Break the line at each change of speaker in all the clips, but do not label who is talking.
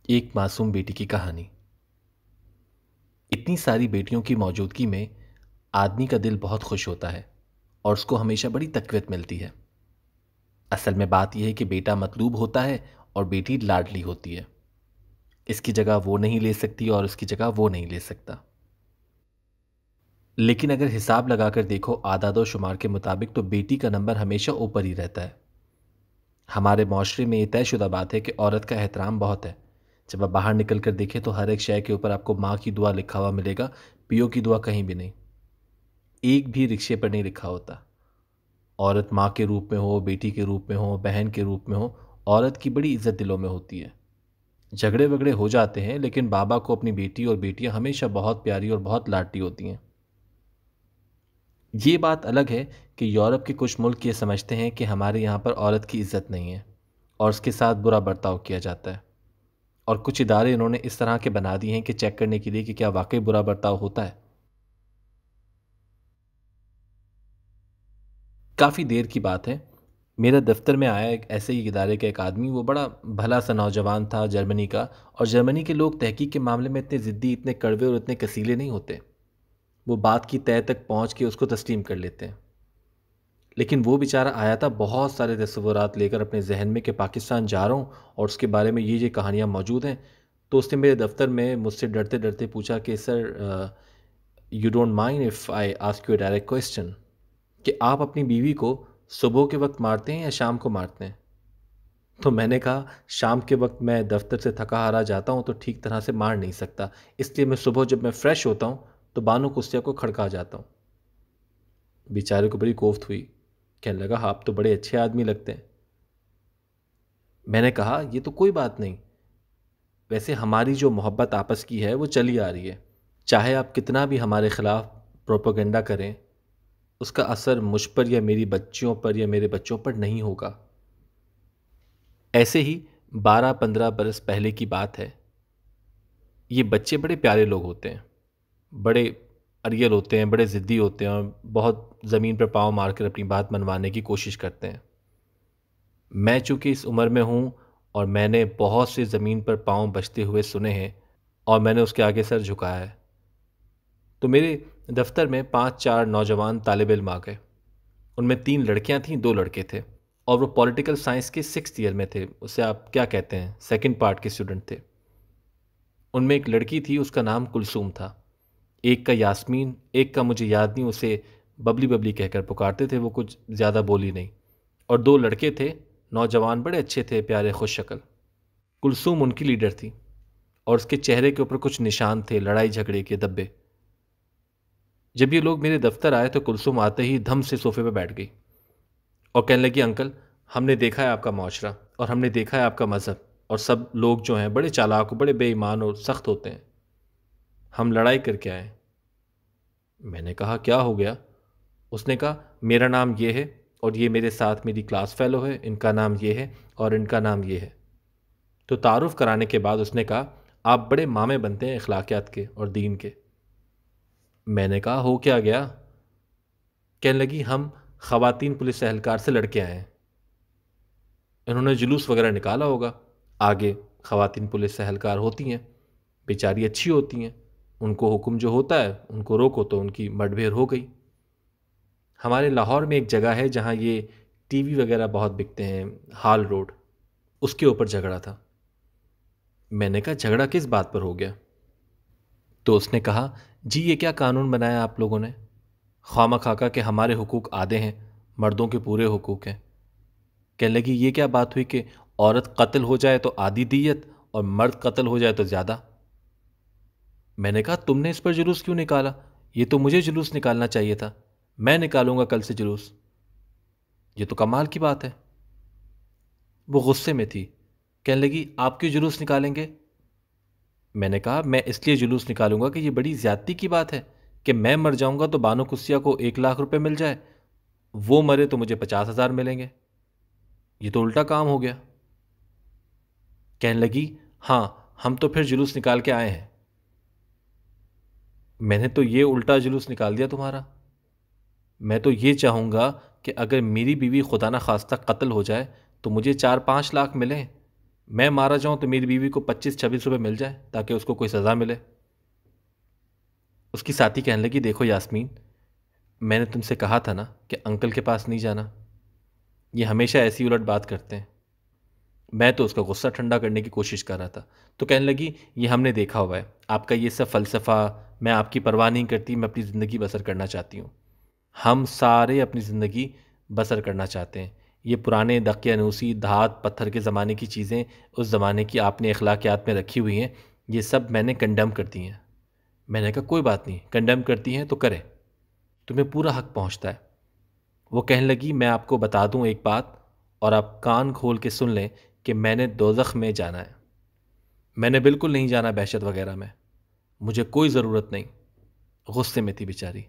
एक मासूम बेटी की कहानी। इतनी सारी बेटियों की मौजूदगी में आदमी का दिल बहुत खुश होता है और उसको हमेशा बड़ी तकवीत मिलती है। असल में बात यह है कि बेटा मतलूब होता है और बेटी लाडली होती है। इसकी जगह वो नहीं ले सकती और उसकी जगह वो नहीं ले सकता। लेकिन अगर हिसाब लगाकर देखो आदादो शुमार के मुताबिक तो बेटी का नंबर हमेशा ऊपर ही रहता है। हमारे माशरे में ये तयशुदा बात है कि औरत का एहतराम बहुत है। जब आप बाहर निकल कर देखें तो हर एक शय के ऊपर आपको माँ की दुआ लिखा हुआ मिलेगा, पियो की दुआ कहीं भी नहीं। एक भी रिक्शे पर नहीं लिखा होता। औरत माँ के रूप में हो, बेटी के रूप में हो, बहन के रूप में हो, औरत की बड़ी इज्जत दिलों में होती है। झगड़े वगड़े हो जाते हैं लेकिन बाबा को अपनी बेटी और बेटियां हमेशा बहुत प्यारी और बहुत लाडली होती हैं। ये बात अलग है कि यूरोप के कुछ मुल्क ये समझते हैं कि हमारे यहाँ पर औरत की इज्जत नहीं है और उसके साथ बुरा बर्ताव किया जाता है। और कुछ इदारे इन्होंने इस तरह के बना दिए हैं कि चेक करने के लिए कि क्या वाकई बुरा बर्ताव होता है। काफ़ी देर की बात है, मेरे दफ्तर में आया एक ऐसे ही इदारे का एक आदमी। वो बड़ा भला सा नौजवान था, जर्मनी का। और जर्मनी के लोग तहकीक के मामले में इतने ज़िद्दी, इतने कड़वे और इतने कसीले नहीं होते। वो बात की तह तक पहुंच के उसको तस्लीम कर लेते हैं। लेकिन वो बेचारा आया था बहुत सारे तस्वुरात लेकर अपने जहन में कि पाकिस्तान जा रहा हूँ और उसके बारे में ये कहानियाँ मौजूद हैं। तो उसने मेरे दफ्तर में मुझसे डरते डरते पूछा कि sir, you don't mind if I ask you a direct question, कि आप अपनी बीवी को सुबह के वक्त मारते हैं या शाम को मारते हैं? तो मैंने कहा, शाम के वक्त मैं दफ्तर से थका हारा जाता हूँ तो ठीक तरह से मार नहीं सकता, इसलिए मैं सुबह जब मैं फ्रेश होता हूँ तो बानो कुस्तिया को खड़का जाता हूँ। बेचारे को बड़ी कोफ्त हुई। कहने लगा, आप तो बड़े अच्छे आदमी लगते हैं। मैंने कहा, ये तो कोई बात नहीं। वैसे हमारी जो मोहब्बत आपस की है वो चली आ रही है। चाहे आप कितना भी हमारे खिलाफ प्रोपेगेंडा करें, उसका असर मुझ पर या मेरी बच्चियों पर या मेरे बच्चों पर नहीं होगा। ऐसे ही 12-15 बरस पहले की बात है। ये बच्चे बड़े प्यारे लोग होते हैं, बड़े अरियल होते हैं, बड़े ज़िद्दी होते हैं और बहुत ज़मीन पर पाँव मारकर अपनी बात मनवाने की कोशिश करते हैं। मैं चूँकि इस उम्र में हूँ और मैंने बहुत से ज़मीन पर पाँव बजते हुए सुने हैं और मैंने उसके आगे सर झुकाया है। तो मेरे दफ्तर में 5-4 नौजवान तालिब इल्म आ गए। उनमें 3 लड़कियां थीं, 2 लड़के थे। और वो पॉलिटिकल साइंस के 6th ईयर में थे। उसे आप क्या कहते हैं, सेकंड पार्ट के स्टूडेंट थे। उनमें एक लड़की थी, उसका नाम कुलसूम था। एक का यास्मीन, एक का मुझे याद नहीं, उसे बबली बबली कहकर पुकारते थे, वो कुछ ज़्यादा बोली नहीं। और 2 लड़के थे, नौजवान, बड़े अच्छे थे, प्यारे खुश शक्ल। कुलसूम उनकी लीडर थी और उसके चेहरे के ऊपर कुछ निशान थे, लड़ाई झगड़े के धब्बे। जब ये लोग मेरे दफ्तर आए तो कुलसूम आते ही धम से सोफे पर बैठ गई और कहने लगी, अंकल, हमने देखा है आपका माशरा और हमने देखा है आपका मज़हब, और सब लोग जो हैं बड़े चालाक, बड़े बेईमान और सख्त होते हैं। हम लड़ाई करके आए। मैंने कहा, क्या हो गया? उसने कहा, मेरा नाम ये है और ये मेरे साथ मेरी क्लास फेलो है, इनका नाम ये है और इनका नाम ये है। तो तारुफ कराने के बाद उसने कहा, आप बड़े मामे बनते हैं अखलाकियात के और दीन के। मैंने कहा, हो क्या गया? कहने लगी, हम ख़वातीन पुलिस एहलकार से लड़के आए हैं। इन्होंने जुलूस वगैरह निकाला होगा। आगे ख़वातीन पुलिस एहलकार होती हैं, बेचारी अच्छी होती हैं, उनको हुक्म जो होता है उनको रोको तो उनकी मडभेड़ हो गई। हमारे लाहौर में एक जगह है जहाँ ये टीवी वगैरह बहुत बिकते हैं, हाल रोड, उसके ऊपर झगड़ा था। मैंने कहा, झगड़ा किस बात पर हो गया? तो उसने कहा, जी ये क्या कानून बनाया आप लोगों ने, खामा खाका के हमारे हुकूक आधे हैं, मर्दों के पूरे हुकूक हैं। कहने लगी, ये क्या बात हुई कि औरत कत्ल हो जाए तो आधी दीयत और मर्द कत्ल हो जाए तो ज़्यादा? मैंने कहा, तुमने इस पर जुलूस क्यों निकाला? ये तो मुझे जुलूस निकालना चाहिए था। मैं निकालूंगा कल से जुलूस। ये तो कमाल की बात है। वो गुस्से में थी। कहने लगी, आप क्यों जुलूस निकालेंगे? मैंने कहा, मैं इसलिए जुलूस निकालूंगा कि ये बड़ी ज्यादती की बात है कि मैं मर जाऊंगा तो बानो कुस्सिया को 1 लाख रुपए मिल जाए, वो मरे तो मुझे 50,000 मिलेंगे। ये तो उल्टा काम हो गया। कहने लगी, हाँ हम तो फिर जुलूस निकाल के आए हैं। मैंने तो ये उल्टा जुलूस निकाल दिया तुम्हारा। मैं तो ये चाहूँगा कि अगर मेरी बीवी खुदा न खास्ता कत्ल हो जाए तो मुझे 4-5 लाख मिलें। मैं मारा जाऊं तो मेरी बीवी को 25-26 रुपये मिल जाए ताकि उसको कोई सज़ा मिले। उसकी साथी कहने लगी, देखो यास्मीन, मैंने तुमसे कहा था ना कि अंकल के पास नहीं जाना, ये हमेशा ऐसी उलट बात करते हैं। मैं तो उसका गुस्सा ठंडा करने की कोशिश कर रहा था। तो कहने लगी, ये हमने देखा हुआ है, आपका ये सब फ़लसफ़ा, मैं आपकी परवाह नहीं करती, मैं अपनी ज़िंदगी बसर करना चाहती हूँ। हम सारे अपनी ज़िंदगी बसर करना चाहते हैं। ये पुराने दकियानूसी धात पत्थर के ज़माने की चीज़ें, उस ज़माने की आपने अखलाकियात में रखी हुई हैं, ये सब मैंने कंडेम कर दी हैं। मैंने कहा कोई बात नहीं, कंडेम करती हैं तो करें, तुम्हें पूरा हक पहुँचता है। वो कहने लगी, मैं आपको बता दूँ एक बात और आप कान खोल के सुन लें कि मैंने दोज़ख में जाना है। मैंने बिल्कुल नहीं जाना बहशत वगैरह में, मुझे कोई ज़रूरत नहीं। गुस्से में थी बेचारी,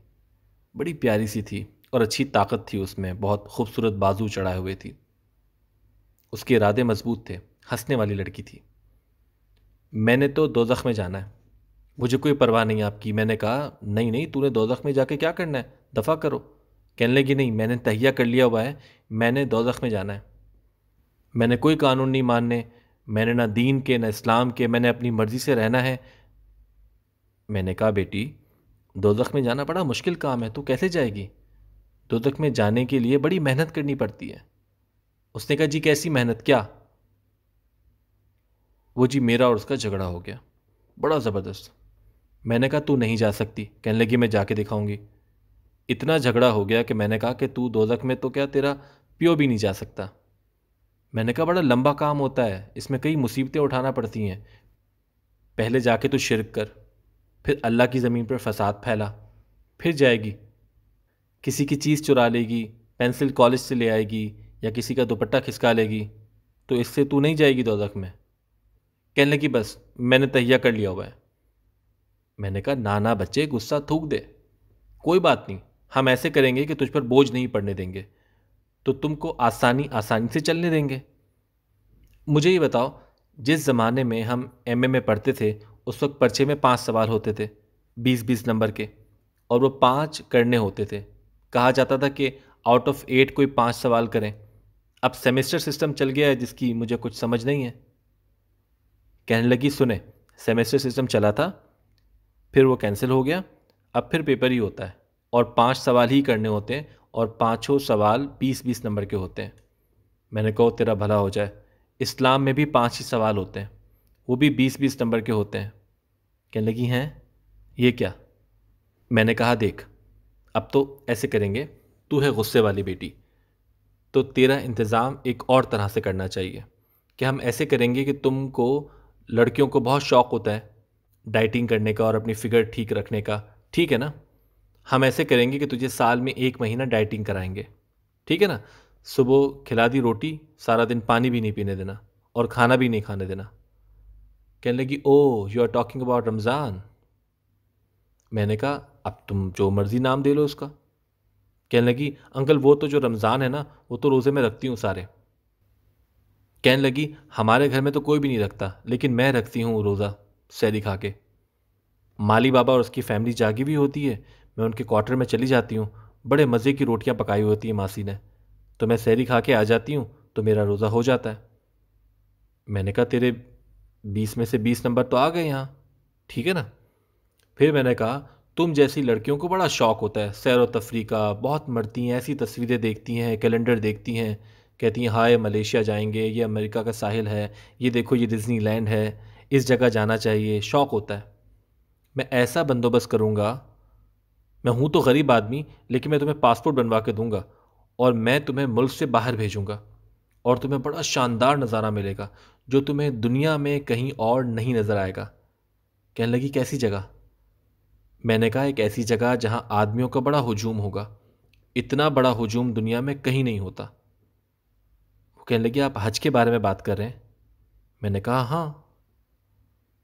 बड़ी प्यारी सी थी और अच्छी ताकत थी उसमें, बहुत खूबसूरत बाजू चढ़ाए हुए थी, उसके इरादे मजबूत थे, हंसने वाली लड़की थी। मैंने तो दोज़ख में जाना है, मुझे कोई परवाह नहीं आपकी। मैंने कहा, नहीं नहीं, तूने दोज़ख में जाके क्या करना है, दफ़ा करो। कहने लगी, नहीं, मैंने तहिया कर लिया हुआ है, मैंने दोज़ख में जाना है। मैंने कोई कानून नहीं मानने, मैंने ना दीन के ना इस्लाम के, मैंने अपनी मर्ज़ी से रहना है। मैंने कहा, बेटी, दोज़ख में जाना बड़ा मुश्किल काम है, तू कैसे जाएगी? दोज़ख में जाने के लिए बड़ी मेहनत करनी पड़ती है। उसने कहा, जी कैसी मेहनत, क्या? वो जी मेरा और उसका झगड़ा हो गया, बड़ा ज़बरदस्त। मैंने कहा, तू नहीं जा सकती। कहने लगी, मैं जाके दिखाऊंगी। इतना झगड़ा हो गया कि मैंने कहा कि तू दोज़ख में तो क्या, तेरा प्यो भी नहीं जा सकता। मैंने कहा, बड़ा लंबा काम होता है, इसमें कई मुसीबतें उठाना पड़ती हैं। पहले जाके तो शिरक कर, फिर अल्लाह की ज़मीन पर फसाद फैला, फिर जाएगी, किसी की चीज़ चुरा लेगी, पेंसिल कॉलेज से ले आएगी, या किसी का दुपट्टा खिसका लेगी, तो इससे तू नहीं जाएगी दोज़ख में। कहने लगी, बस मैंने तहिया कर लिया हुआ है। मैंने कहा, ना ना बच्चे, गुस्सा थूक दे, कोई बात नहीं, हम ऐसे करेंगे कि तुझ पर बोझ नहीं पड़ने देंगे, तो तुमको आसानी आसानी से चलने देंगे। मुझे ये बताओ, जिस ज़माने में हम एमए में पढ़ते थे, उस वक्त पर्चे में 5 सवाल होते थे, 20-20 नंबर के, और वो 5 करने होते थे। कहा जाता था कि आउट ऑफ 8 कोई 5 सवाल करें। अब सेमेस्टर सिस्टम चल गया है जिसकी मुझे कुछ समझ नहीं है। कहने लगी, सुने, सेमेस्टर सिस्टम चला था, फिर वो कैंसिल हो गया, अब फिर पेपर ही होता है और 5 सवाल ही करने होते हैं, और पाँचों सवाल 20-20 नंबर के होते हैं। मैंने कहा, तेरा भला हो जाए, इस्लाम में भी 5 ही सवाल होते हैं, वो भी 20-20 नंबर के होते हैं। कहने लगी, हैं ये क्या? मैंने कहा, देख, अब तो ऐसे करेंगे, तू है गुस्से वाली बेटी, तो तेरा इंतज़ाम एक और तरह से करना चाहिए कि हम ऐसे करेंगे कि तुमको, लड़कियों को बहुत शौक़ होता है डाइटिंग करने का और अपनी फ़िगर ठीक रखने का, ठीक है ना? हम ऐसे करेंगे कि तुझे साल में 1 महीना डाइटिंग कराएंगे, ठीक है ना? सुबह खिला दी रोटी, सारा दिन पानी भी नहीं पीने देना और खाना भी नहीं खाने देना। कहने लगी, oh, you are talking about Ramzan. मैंने कहा, अब तुम जो मर्ज़ी नाम दे लो उसका। कहने लगी, अंकल वो तो जो रमज़ान है ना, वो तो रोज़े में रखती हूँ सारे। कहने लगी, हमारे घर में तो कोई भी नहीं रखता, लेकिन मैं रखती हूँ रोज़ा सहरी खा के। माली बाबा और उसकी फैमिली जागी हुई होती है, मैं उनके क्वार्टर में चली जाती हूँ, बड़े मज़े की रोटियाँ पकाई होती हैं मासी ने, तो मैं सहरी खा के आ जाती हूँ, तो मेरा रोज़ा हो जाता है। मैंने कहा, तेरे 20 में से 20 नंबर तो आ गए यहाँ, ठीक है ना? फिर मैंने कहा, तुम जैसी लड़कियों को बड़ा शौक़ होता है सैर व तफरी का, बहुत मरती हैं, ऐसी तस्वीरें देखती हैं, कैलेंडर देखती हैं, कहती हैं हाय मलेशिया जाएंगे, ये अमेरिका का साहिल है, ये देखो ये डिज़नीलैंड है, इस जगह जाना चाहिए, शौक़ होता है। मैं ऐसा बंदोबस्त करूँगा, मैं हूँ तो गरीब आदमी, लेकिन मैं तुम्हें पासपोर्ट बनवा के दूंगा और मैं तुम्हें मुल्क से बाहर भेजूंगा और तुम्हें बड़ा शानदार नज़ारा मिलेगा जो तुम्हें दुनिया में कहीं और नहीं नज़र आएगा। कहने लगी, कैसी जगह? मैंने कहा, एक ऐसी जगह जहाँ आदमियों का बड़ा हुजूम होगा, इतना बड़ा हुजूम दुनिया में कहीं नहीं होता। वो कहने लगी, आप हज के बारे में बात कर रहे हैं? मैंने कहा, हाँ।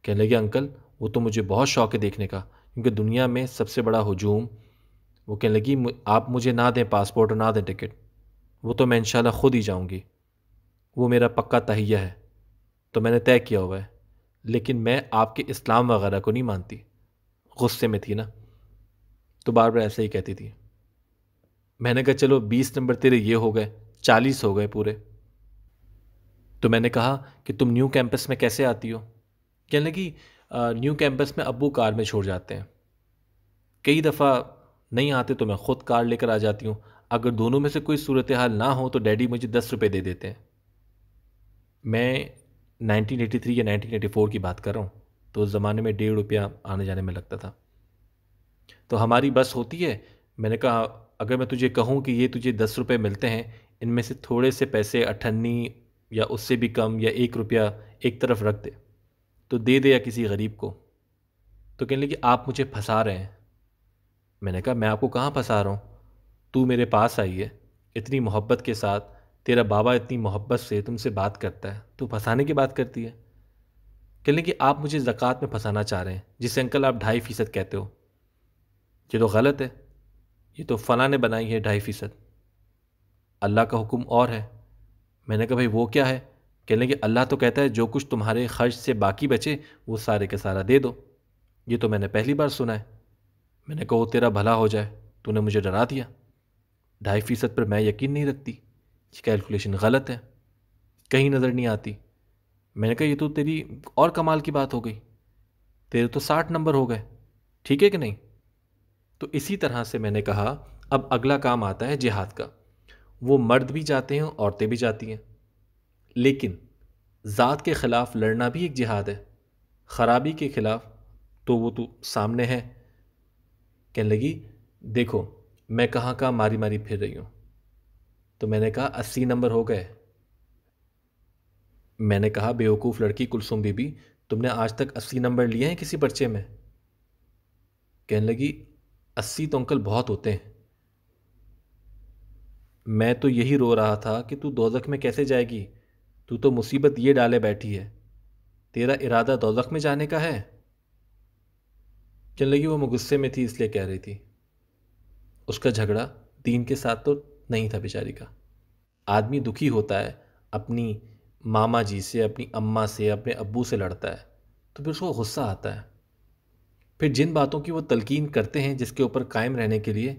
कहने लगे, अंकल वो तो मुझे बहुत शौक़ है देखने का, क्योंकि दुनिया में सबसे बड़ा हुजूम। वो कहने लगी, आप मुझे ना दें पासपोर्ट और ना दें टिकट, वो तो मैं इंशाल्लाह खुद ही जाऊंगी, वो मेरा पक्का तहिया है, तो मैंने तय किया हुआ है, लेकिन मैं आपके इस्लाम वगैरह को नहीं मानती। गुस्से में थी ना, तो बार बार ऐसे ही कहती थी। मैंने कहा, चलो 20 नंबर तेरे ये हो गए, 40 हो गए पूरे। तो मैंने कहा कि तुम न्यू कैंपस में कैसे आती हो? कहने लगी न्यू कैंपस में अब्बू कार में छोड़ जाते हैं। कई दफ़ा नहीं आते तो मैं ख़ुद कार लेकर आ जाती हूँ। अगर दोनों में से कोई सूरत हाल ना हो तो डैडी मुझे 10 रुपये दे देते हैं। मैं 1983 या 1984 की बात कर रहा हूँ, तो उस ज़माने में ₹1.5 आने जाने में लगता था। तो हमारी बस होती है। मैंने कहा अगर मैं तुझे कहूँ कि ये तुझे 10 रुपये मिलते हैं, इनमें से थोड़े से पैसे अठन्नी या उससे भी कम या ₹1 एक तरफ रख दे, तो दे दे या किसी गरीब को। तो कहने लगी आप मुझे फंसा रहे हैं। मैंने कहा मैं आपको कहाँ फंसा रहा हूँ? तू मेरे पास आई है इतनी मोहब्बत के साथ, तेरा बाबा इतनी मोहब्बत से तुमसे बात करता है, तू फंसाने की बात करती है। कहने लगी आप मुझे ज़कात में फंसाना चाह रहे हैं, जिसे अंकल आप 2.5% कहते हो। ये तो गलत है, ये तो फलां ने बनाई है 2.5%। अल्लाह का हुक्म और है। मैंने कहा भाई वो क्या है? कहने लगे अल्लाह तो कहता है जो कुछ तुम्हारे खर्च से बाकी बचे वो सारे का सारा दे दो। ये तो मैंने पहली बार सुना है। मैंने कहा वो तेरा भला हो जाए, तूने मुझे डरा दिया। 2.5% पर मैं यकीन नहीं रखती, ये कैलकुलेशन गलत है, कहीं नज़र नहीं आती। मैंने कहा ये तो तेरी और कमाल की बात हो गई, तेरे तो 60 नंबर हो गए, ठीक है कि नहीं? तो इसी तरह से मैंने कहा अब अगला काम आता है जिहाद का। वो मर्द भी जाते हैं, औरतें भी जाती हैं, लेकिन ज़ात के ख़िलाफ़ लड़ना भी एक जिहाद है। ख़राबी के ख़िलाफ़ तो वो तो सामने है। कहने लगी देखो मैं कहाँ कहाँ मारी मारी फिर रही हूँ। तो मैंने कहा 80 नंबर हो गए। मैंने कहा बेवकूफ़ लड़की कुलसुम बीबी, तुमने आज तक 80 नंबर लिए हैं किसी पर्चे में? कहने लगी 80 तो अंकल बहुत होते हैं। मैं तो यही रो रहा था कि तू दोज़ख में कैसे जाएगी, तू तो मुसीबत ये डाले बैठी है, तेरा इरादा दोज़ख में जाने का है। कहने लगी वो मैं गुस्से में थी इसलिए कह रही थी। उसका झगड़ा दीन के साथ तो नहीं था बेचारी का। आदमी दुखी होता है, अपनी मामा जी से, अपनी अम्मा से, अपने अब्बू से लड़ता है, तो फिर उसको गुस्सा आता है। फिर जिन बातों की वो तलकीन करते हैं जिसके ऊपर कायम रहने के लिए,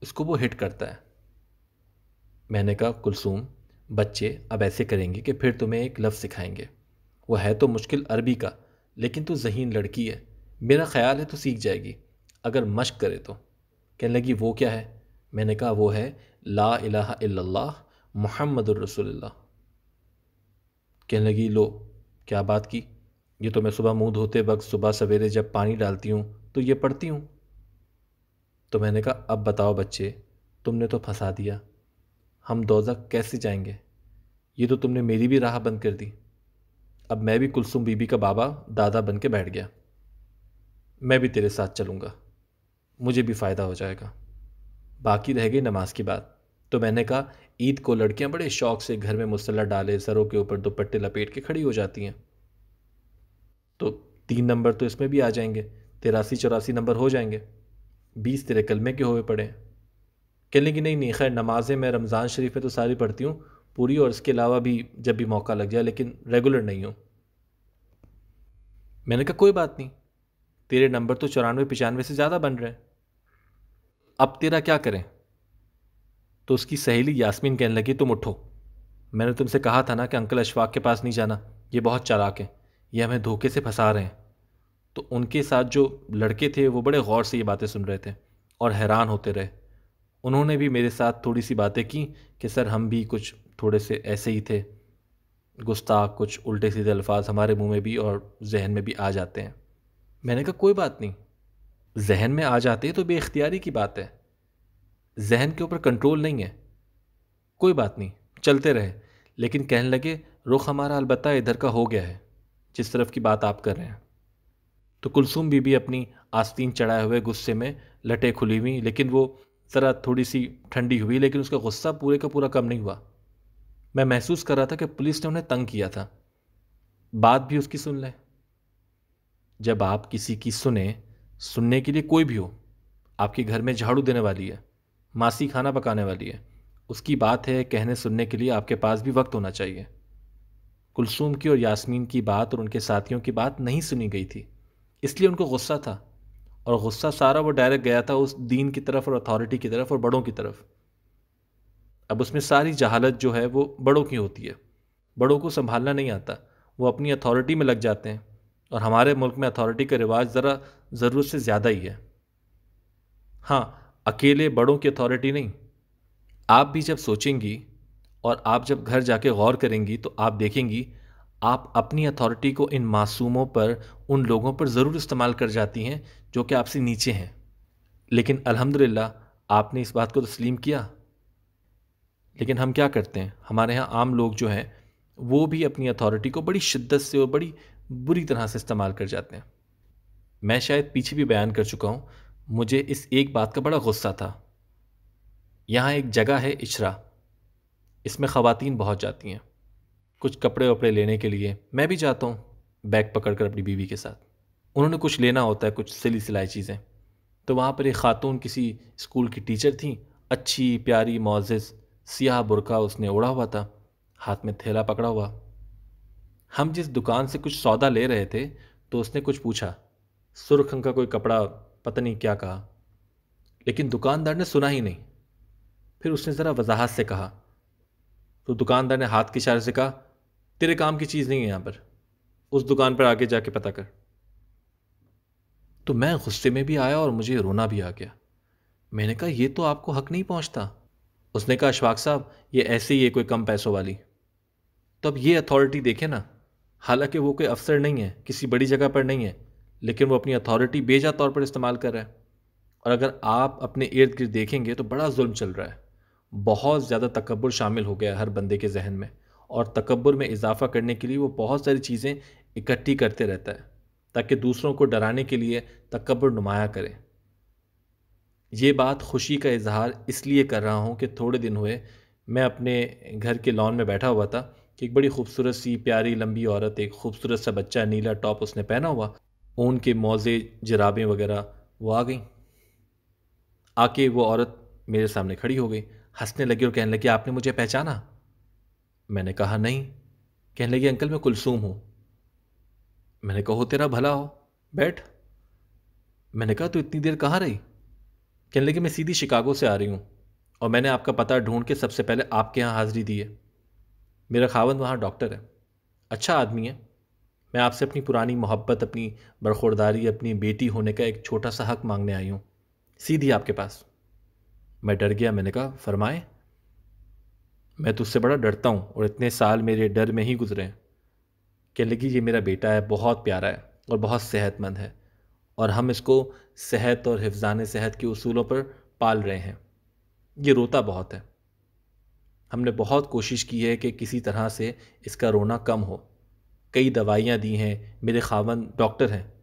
उसको वो हिट करता है। मैंने कहा कुलसूम, बच्चे अब ऐसे करेंगे कि फिर तुम्हें एक लफ्ज़ सिखाएंगे। वो है तो मुश्किल अरबी का, लेकिन तू ज़हीन लड़की है, मेरा ख़्याल है तो सीख जाएगी अगर मश्क करे तो। कहने लगी वो क्या है? मैंने कहा वो है ला इलाहा इल्लल्लाह मुहम्मदुर रसूलुल्लाह। कहने लगी लो क्या बात की, ये तो मैं सुबह मुंह धोते वक्त सुबह सवेरे जब पानी डालती हूँ तो ये पढ़ती हूँ। तो मैंने कहा अब बताओ बच्चे, तुमने तो फंसा दिया, हम दोज़ख कैसे जाएंगे? ये तो तुमने मेरी भी राह बंद कर दी। अब मैं भी कुलसुम बीबी का बाबा दादा बन के बैठ गया। मैं भी तेरे साथ चलूँगा, मुझे भी फ़ायदा हो जाएगा। बाकी रह गई नमाज की बात। तो मैंने कहा ईद को लड़कियां बड़े शौक से घर में मुसल्ला डाले सरों के ऊपर दुपट्टे लपेट के खड़ी हो जाती हैं, तो 3 नंबर तो इसमें भी आ जाएंगे, 83-84 नंबर हो जाएंगे, 20 तेरे कलमे के हुए पड़े। कहने की नहीं नहीं खैर नमाजें मैं रमज़ान शरीफ में तो सारी पढ़ती हूँ पूरी, और इसके अलावा भी जब भी मौका लग जाए, लेकिन रेगुलर नहीं हूँ। मैंने कहा कोई बात नहीं, तेरे नंबर तो 94-95 से ज़्यादा बन रहे हैं, अब तेरा क्या करें? तो उसकी सहेली यास्मीन कहने लगी तुम उठो, मैंने तुमसे कहा था ना कि अंकल अशफाक के पास नहीं जाना, ये बहुत चालाक हैं, ये हमें धोखे से फंसा रहे हैं। तो उनके साथ जो लड़के थे वो बड़े गौर से ये बातें सुन रहे थे और हैरान होते रहे। उन्होंने भी मेरे साथ थोड़ी सी बातें की कि सर हम भी कुछ थोड़े से ऐसे ही थे, गुस्ताख, कुछ उल्टे सीधे अल्फाज हमारे मुंह में भी और जहन में भी आ जाते हैं। मैंने कहा कोई बात नहीं, जहन में आ जाते हैं तो बेख्तियारी की बात है, जहन के ऊपर कंट्रोल नहीं है, कोई बात नहीं, चलते रहे। लेकिन कहने लगे रुख हमारा अलबत्ता इधर का हो गया है जिस तरफ की बात आप कर रहे हैं। तो कुलसूम बीबी अपनी आस्तीन चढ़ाए हुए गुस्से में लटे खुली हुई, लेकिन वो ज़रा थोड़ी सी ठंडी हुई, लेकिन उसका गुस्सा पूरे का पूरा कम नहीं हुआ। मैं महसूस कर रहा था कि पुलिस ने उन्हें तंग किया था। बात भी उसकी सुन लें। जब आप किसी की सुनने के लिए कोई भी हो, आपके घर में झाड़ू देने वाली है, मासी खाना पकाने वाली है, उसकी बात है, कहने सुनने के लिए आपके पास भी वक्त होना चाहिए। कुलसूम की और यास्मीन की बात और उनके साथियों की बात नहीं सुनी गई थी, इसलिए उनको गुस्सा था, और गुस्सा सारा वो डायरेक्ट गया था उस दीन की तरफ और अथॉरिटी की तरफ और बड़ों की तरफ। अब उसमें सारी जहालत जो है वो बड़ों की होती है, बड़ों को संभालना नहीं आता, वो अपनी अथॉरिटी में लग जाते हैं। और हमारे मुल्क में अथॉरिटी का रिवाज ज़रा ज़रूरत से ज़्यादा ही है। हाँ, अकेले बड़ों की अथॉरिटी नहीं। आप भी जब सोचेंगी और आप जब घर जाके गौर करेंगी तो आप देखेंगी आप अपनी अथॉरिटी को इन मासूमों पर, उन लोगों पर ज़रूर इस्तेमाल कर जाती हैं जो कि आपसे नीचे हैं। लेकिन अल्हम्दुलिल्लाह आपने इस बात को तस्लीम किया। लेकिन हम क्या करते हैं, हमारे यहाँ आम लोग जो हैं वो भी अपनी अथॉरिटी को बड़ी शिद्दत से और बड़ी बुरी तरह से इस्तेमाल कर जाते हैं। मैं शायद पीछे भी बयान कर चुका हूँ, मुझे इस एक बात का बड़ा गुस्सा था। यहाँ एक जगह है इचरा, इसमें ख़वातीन बहुत जाती हैं कुछ कपड़े वपड़े लेने के लिए। मैं भी जाता हूँ बैग पकड़ कर अपनी बीवी के साथ। उन्होंने कुछ लेना होता है, कुछ सिली सिलाई चीज़ें। तो वहाँ पर एक ख़ातून किसी स्कूल की टीचर थी, अच्छी प्यारी मोअज़्ज़िज़, सियाह बुर्का उसने ओढ़ा हुआ था, हाथ में थैला पकड़ा हुआ। हम जिस दुकान से कुछ सौदा ले रहे थे तो उसने कुछ पूछा, सुर्ख रंग का कोई कपड़ा, पता नहीं क्या कहा, लेकिन दुकानदार ने सुना ही नहीं। फिर उसने ज़रा वजाहत से कहा तो दुकानदार ने हाथ के इशारे से कहा, तेरे काम की चीज़ नहीं है यहाँ पर, उस दुकान पर आगे जाके पता कर। तो मैं गुस्से में भी आया और मुझे रोना भी आ गया। मैंने कहा ये तो आपको हक नहीं पहुंचता। उसने कहा अशफाक साहब ये ऐसे ही है, कोई कम पैसों वाली। तो अब ये अथॉरिटी देखे ना, हालांकि वो कोई अफसर नहीं है, किसी बड़ी जगह पर नहीं है, लेकिन वो अपनी अथॉरिटी बेजा तौर पर इस्तेमाल कर रहा है। और अगर आप अपने इर्द गिर्द देखेंगे तो बड़ा जुल्म चल रहा है, बहुत ज़्यादा तकब्बुर शामिल हो गया है हर बंदे के जहन में। और तकब्बुर में इजाफा करने के लिए वो बहुत सारी चीज़ें इकट्ठी करते रहता है ताकि दूसरों को डराने के लिए तकब्बुर नुमाया करे। ये बात खुशी का इजहार इसलिए कर रहा हूँ कि थोड़े दिन हुए मैं अपने घर के लॉन में बैठा हुआ था कि एक बड़ी खूबसूरत सी प्यारी लंबी औरत, एक खूबसूरत सा बच्चा, नीला टॉप उसने पहना हुआ, ऊन के मोज़े जराबें वगैरह, वो आ गई। आके वो औरत मेरे सामने खड़ी हो गई, हंसने लगी और कहने लगी, आपने मुझे पहचाना? मैंने कहा नहीं। कहने लगी, अंकल मैं कुलसूम हूँ। मैंने कहा हो तेरा भला हो, बैठ। मैंने कहा तो इतनी देर कहाँ रही? कहने लगी मैं सीधी शिकागो से आ रही हूँ और मैंने आपका पता ढूंढ के सबसे पहले आपके यहाँ हाज़िरी दी है। मेरा खावंद वहाँ डॉक्टर है, अच्छा आदमी है। मैं आपसे अपनी पुरानी मोहब्बत, अपनी बरखुरदारी, अपनी बेटी होने का एक छोटा सा हक मांगने आई हूँ, सीधी आपके पास। मैं डर गया। मैंने कहा फरमाएं। मैं तो उससे बड़ा डरता हूँ और इतने साल मेरे डर में ही गुजरे हैं। कहने लगी ये मेरा बेटा है, बहुत प्यारा है और बहुत सेहतमंद है और हम इसको सेहत और हिफ्ज़ान सेहत के उसूलों पर पाल रहे हैं। ये रोता बहुत है, हमने बहुत कोशिश की है कि किसी तरह से इसका रोना कम हो, कई दवाइयाँ दी हैं, मेरे खावंद डॉक्टर हैं,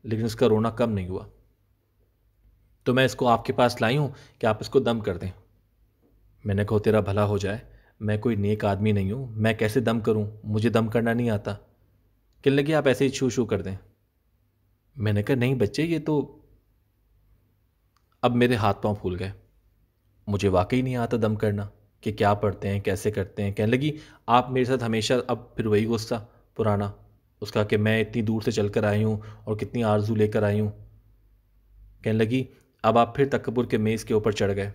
लेकिन उसका रोना कम नहीं हुआ। तो मैं इसको आपके पास लाई हूँ कि आप इसको दम कर दें। मैंने कहा तेरा भला हो जाए, मैं कोई नेक आदमी नहीं हूँ, मैं कैसे दम करूँ, मुझे दम करना नहीं आता। कहने लगी आप ऐसे ही छू छू कर दें। मैंने कहा नहीं बच्चे, ये तो। अब मेरे हाथ पांव फूल गए, मुझे वाकई नहीं आता दम करना कि क्या पढ़ते हैं, कैसे करते हैं। कहने लगी आप मेरे साथ हमेशा, अब फिर वही गुस्सा पुराना उसका कि मैं इतनी दूर से चलकर आई हूँ और कितनी आरजू लेकर आई हूँ। कहने लगी अब आप फिर तकब्बुर के मेज़ के ऊपर चढ़ गए,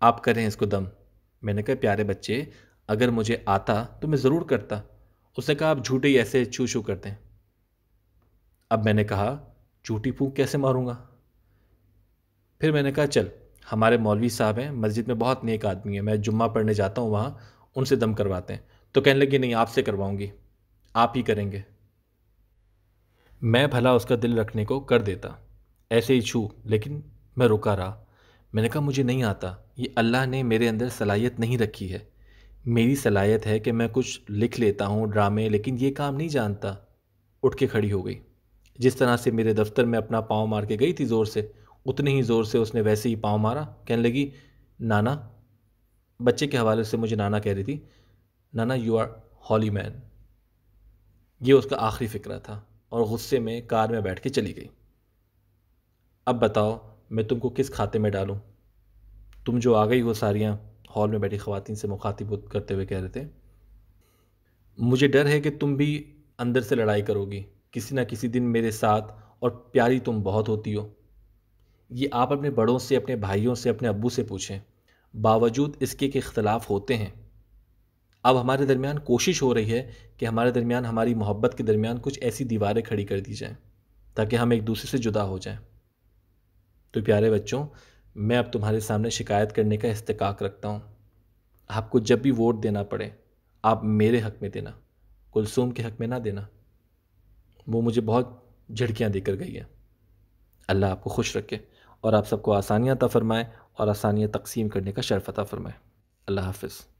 आप करें इसको दम। मैंने कहा प्यारे बच्चे, अगर मुझे आता तो मैं ज़रूर करता। उसने कहा आप झूठे ही ऐसे छू छू करते हैं। अब मैंने कहा झूठी फूंक कैसे मारूंगा? फिर मैंने कहा चल, हमारे मौलवी साहब हैं मस्जिद में, बहुत नेक आदमी है, मैं जुम्मा पढ़ने जाता हूँ वहाँ, उनसे दम करवाते हैं। तो कहने लगी नहीं आपसे करवाऊंगी, आप ही करेंगे। मैं भला उसका दिल रखने को कर देता, ऐसे ही छू, लेकिन मैं रुका रहा। मैंने कहा मुझे नहीं आता, ये अल्लाह ने मेरे अंदर सलाहियत नहीं रखी है। मेरी सलाहियत है कि मैं कुछ लिख लेता हूँ ड्रामे, लेकिन ये काम नहीं जानता। उठ के खड़ी हो गई, जिस तरह से मेरे दफ्तर में अपना पाँव मार के गई थी ज़ोर से, उतने ही ज़ोर से उसने वैसे ही पाँव मारा। कहने लगी नाना, बच्चे के हवाले से मुझे नाना कह रही थी, नाना यू आर हॉली मैन। ये उसका आखिरी फ़िक्रा था और गुस्से में कार में बैठ के चली गई। अब बताओ मैं तुमको किस खाते में डालूं? तुम जो आ गई हो सारियां, हॉल में बैठी ख़वातीन से मुखातिब करते हुए कह रहे थे, मुझे डर है कि तुम भी अंदर से लड़ाई करोगी किसी ना किसी दिन मेरे साथ, और प्यारी तुम बहुत होती हो। ये आप अपने बड़ों से, अपने भाइयों से, अपने अब्बू से पूछें। बावजूद इसके कि इख्तलाफ होते हैं, अब हमारे दरमियान कोशिश हो रही है कि हमारे दरमियान, हमारी मोहब्बत के दरमियान कुछ ऐसी दीवारें खड़ी कर दी जाएं ताकि हम एक दूसरे से जुदा हो जाएं। तो प्यारे बच्चों, मैं अब तुम्हारे सामने शिकायत करने का इस्तेकाक रखता हूँ। आपको जब भी वोट देना पड़े, आप मेरे हक़ में देना, कुलसूम के हक़ में ना देना। वो मुझे बहुत झिड़कियाँ देकर गई है। अल्लाह आपको खुश रखे और आप सबको आसानियाँ अता फ़रमाए और आसानियाँ तक़सीम करने का शर्फ़ अता फ़रमाए। अल्लाह हाफ़िज़।